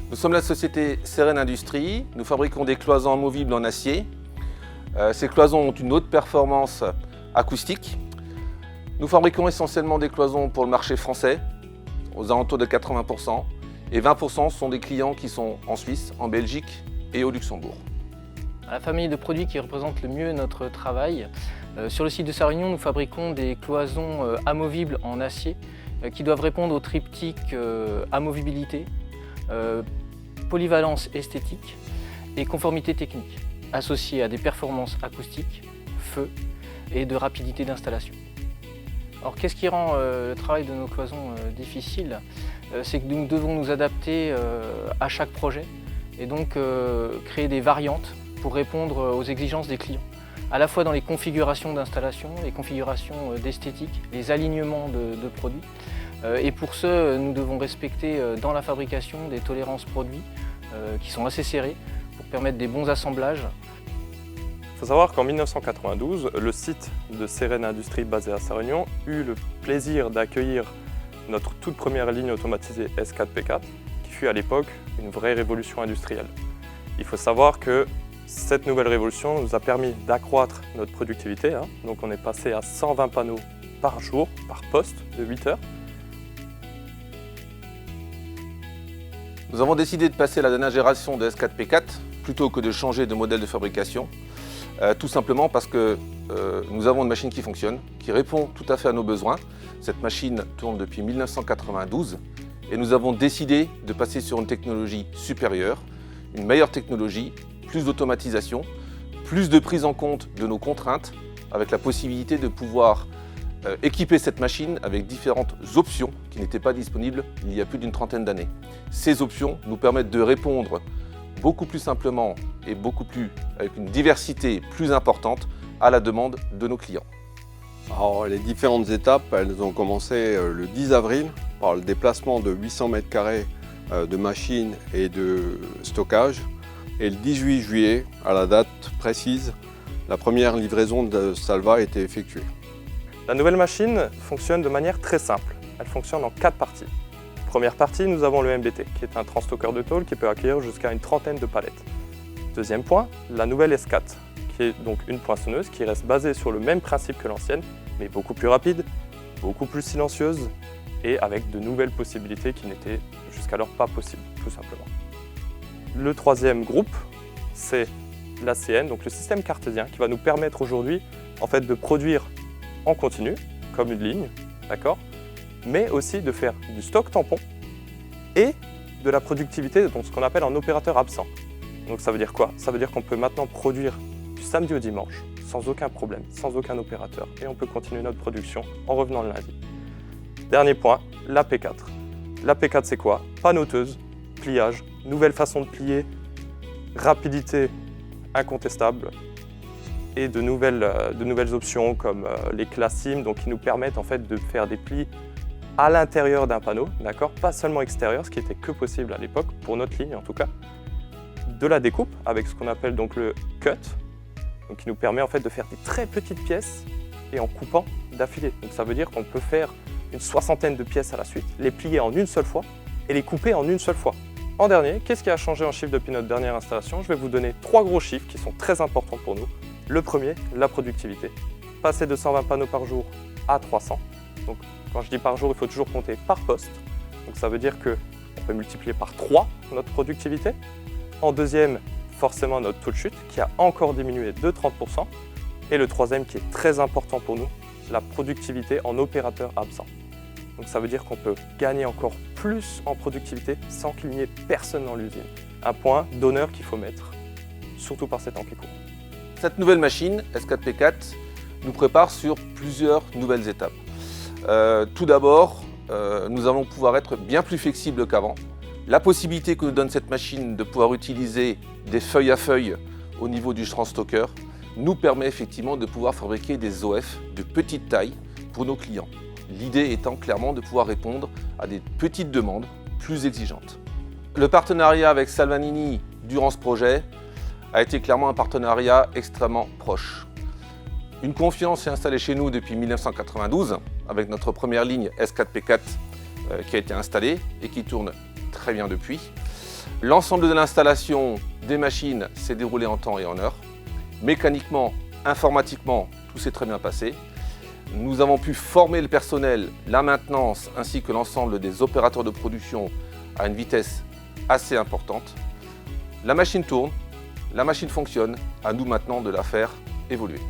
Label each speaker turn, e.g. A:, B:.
A: Nous sommes la société Seren Industries. Nous fabriquons des cloisons amovibles en acier. Ces cloisons ont une haute performance acoustique. Nous fabriquons essentiellement des cloisons pour le marché français, aux alentours de 80%, et 20% sont des clients qui sont en Suisse, en Belgique et au Luxembourg.
B: La famille de produits qui représente le mieux notre travail, sur le site de Sarre-Union, nous fabriquons des cloisons amovibles en acier qui doivent répondre au triptyque amovibilité, polyvalence esthétique et conformité technique, associées à des performances acoustiques, feu et de rapidité d'installation. Alors qu'est-ce qui rend le travail de nos cloisons difficile? C'est que nous devons nous adapter à chaque projet et donc créer des variantes pour répondre aux exigences des clients, à la fois dans les configurations d'installation, les configurations d'esthétique, les alignements de produits. Et pour ce, nous devons respecter dans la fabrication des tolérances produits qui sont assez serrées pour permettre des bons assemblages.
C: Il faut savoir qu'en 1992, le site de Seren Industries basé à Sarre-Union eut le plaisir d'accueillir notre toute première ligne automatisée S4P4, qui fut à l'époque une vraie révolution industrielle. Il faut savoir que cette nouvelle révolution nous a permis d'accroître notre productivité. Donc on est passé à 120 panneaux par jour, par poste, de 8 heures.
A: Nous avons décidé de passer à la dernière génération de S4P4 plutôt que de changer de modèle de fabrication. Tout simplement parce que nous avons une machine qui fonctionne, qui répond tout à fait à nos besoins. Cette machine tourne depuis 1992 et nous avons décidé de passer sur une technologie supérieure, une meilleure technologie, plus d'automatisation, plus de prise en compte de nos contraintes, avec la possibilité de pouvoir équiper cette machine avec différentes options qui n'étaient pas disponibles il y a plus d'une trentaine d'années. Ces options nous permettent de répondre beaucoup plus simplement et avec une diversité plus importante à la demande de nos clients.
D: Alors, les différentes étapes, elles ont commencé le 10 avril par le déplacement de 800 m² de machines et de stockage. Et le 18 juillet, à la date précise, la première livraison de Salva a été effectuée.
C: La nouvelle machine fonctionne de manière très simple. Elle fonctionne en 4 parties. Première partie, nous avons le MBT, qui est un transstockeur de tôle qui peut accueillir jusqu'à une trentaine de palettes. Deuxième point, la nouvelle S4, qui est donc une poinçonneuse qui reste basée sur le même principe que l'ancienne, mais beaucoup plus rapide, beaucoup plus silencieuse et avec de nouvelles possibilités qui n'étaient jusqu'alors pas possibles, tout simplement. Le troisième groupe, c'est l'ACN, donc le système cartésien, qui va nous permettre aujourd'hui de produire en continu, comme une ligne, d'accord, mais aussi de faire du stock tampon et de la productivité, donc ce qu'on appelle un opérateur absent. Donc ça veut dire quoi? Ça veut dire qu'on peut maintenant produire du samedi au dimanche, sans aucun problème, sans aucun opérateur, et on peut continuer notre production en revenant le lundi. Dernier point, la P4. La P4 c'est quoi? Panneauteuse, pliage, nouvelle façon de plier, rapidité incontestable et de nouvelles options comme les classim, donc qui nous permettent de faire des plis à l'intérieur d'un panneau, d'accord, pas seulement extérieur, ce qui était que possible à l'époque, pour notre ligne en tout cas. De la découpe avec ce qu'on appelle donc le cut, donc qui nous permet de faire des très petites pièces et en coupant d'affilée. Donc ça veut dire qu'on peut faire une soixantaine de pièces à la suite, les plier en une seule fois et les couper en une seule fois. En dernier, qu'est-ce qui a changé en chiffre depuis notre dernière installation? Je vais vous donner 3 gros chiffres qui sont très importants pour nous. Le premier, la productivité. Passer de 120 panneaux par jour à 300. Donc quand je dis par jour, il faut toujours compter par poste. Donc ça veut dire qu'on peut multiplier par 3 notre productivité. En deuxième, forcément notre taux de chute qui a encore diminué de 30%. Et le troisième qui est très important pour nous, la productivité en opérateur absent. Donc ça veut dire qu'on peut gagner encore plus en productivité sans qu'il n'y ait personne dans l'usine. Un point d'honneur qu'il faut mettre, surtout par ces temps qui courent.
A: Cette nouvelle machine, S4P4, nous prépare sur plusieurs nouvelles étapes. Tout d'abord, nous allons pouvoir être bien plus flexibles qu'avant. La possibilité que nous donne cette machine de pouvoir utiliser des feuilles à feuilles au niveau du transstocker nous permet effectivement de pouvoir fabriquer des OF de petite taille pour nos clients. L'idée étant clairement de pouvoir répondre à des petites demandes plus exigeantes. Le partenariat avec Salvagnini durant ce projet a été clairement un partenariat extrêmement proche. Une confiance est installée chez nous depuis 1992 avec notre première ligne S4P4 qui a été installée et qui tourne très bien depuis. L'ensemble de l'installation des machines s'est déroulé en temps et en heure. Mécaniquement, informatiquement, tout s'est très bien passé. Nous avons pu former le personnel, la maintenance ainsi que l'ensemble des opérateurs de production à une vitesse assez importante. La machine tourne, la machine fonctionne, à nous maintenant de la faire évoluer.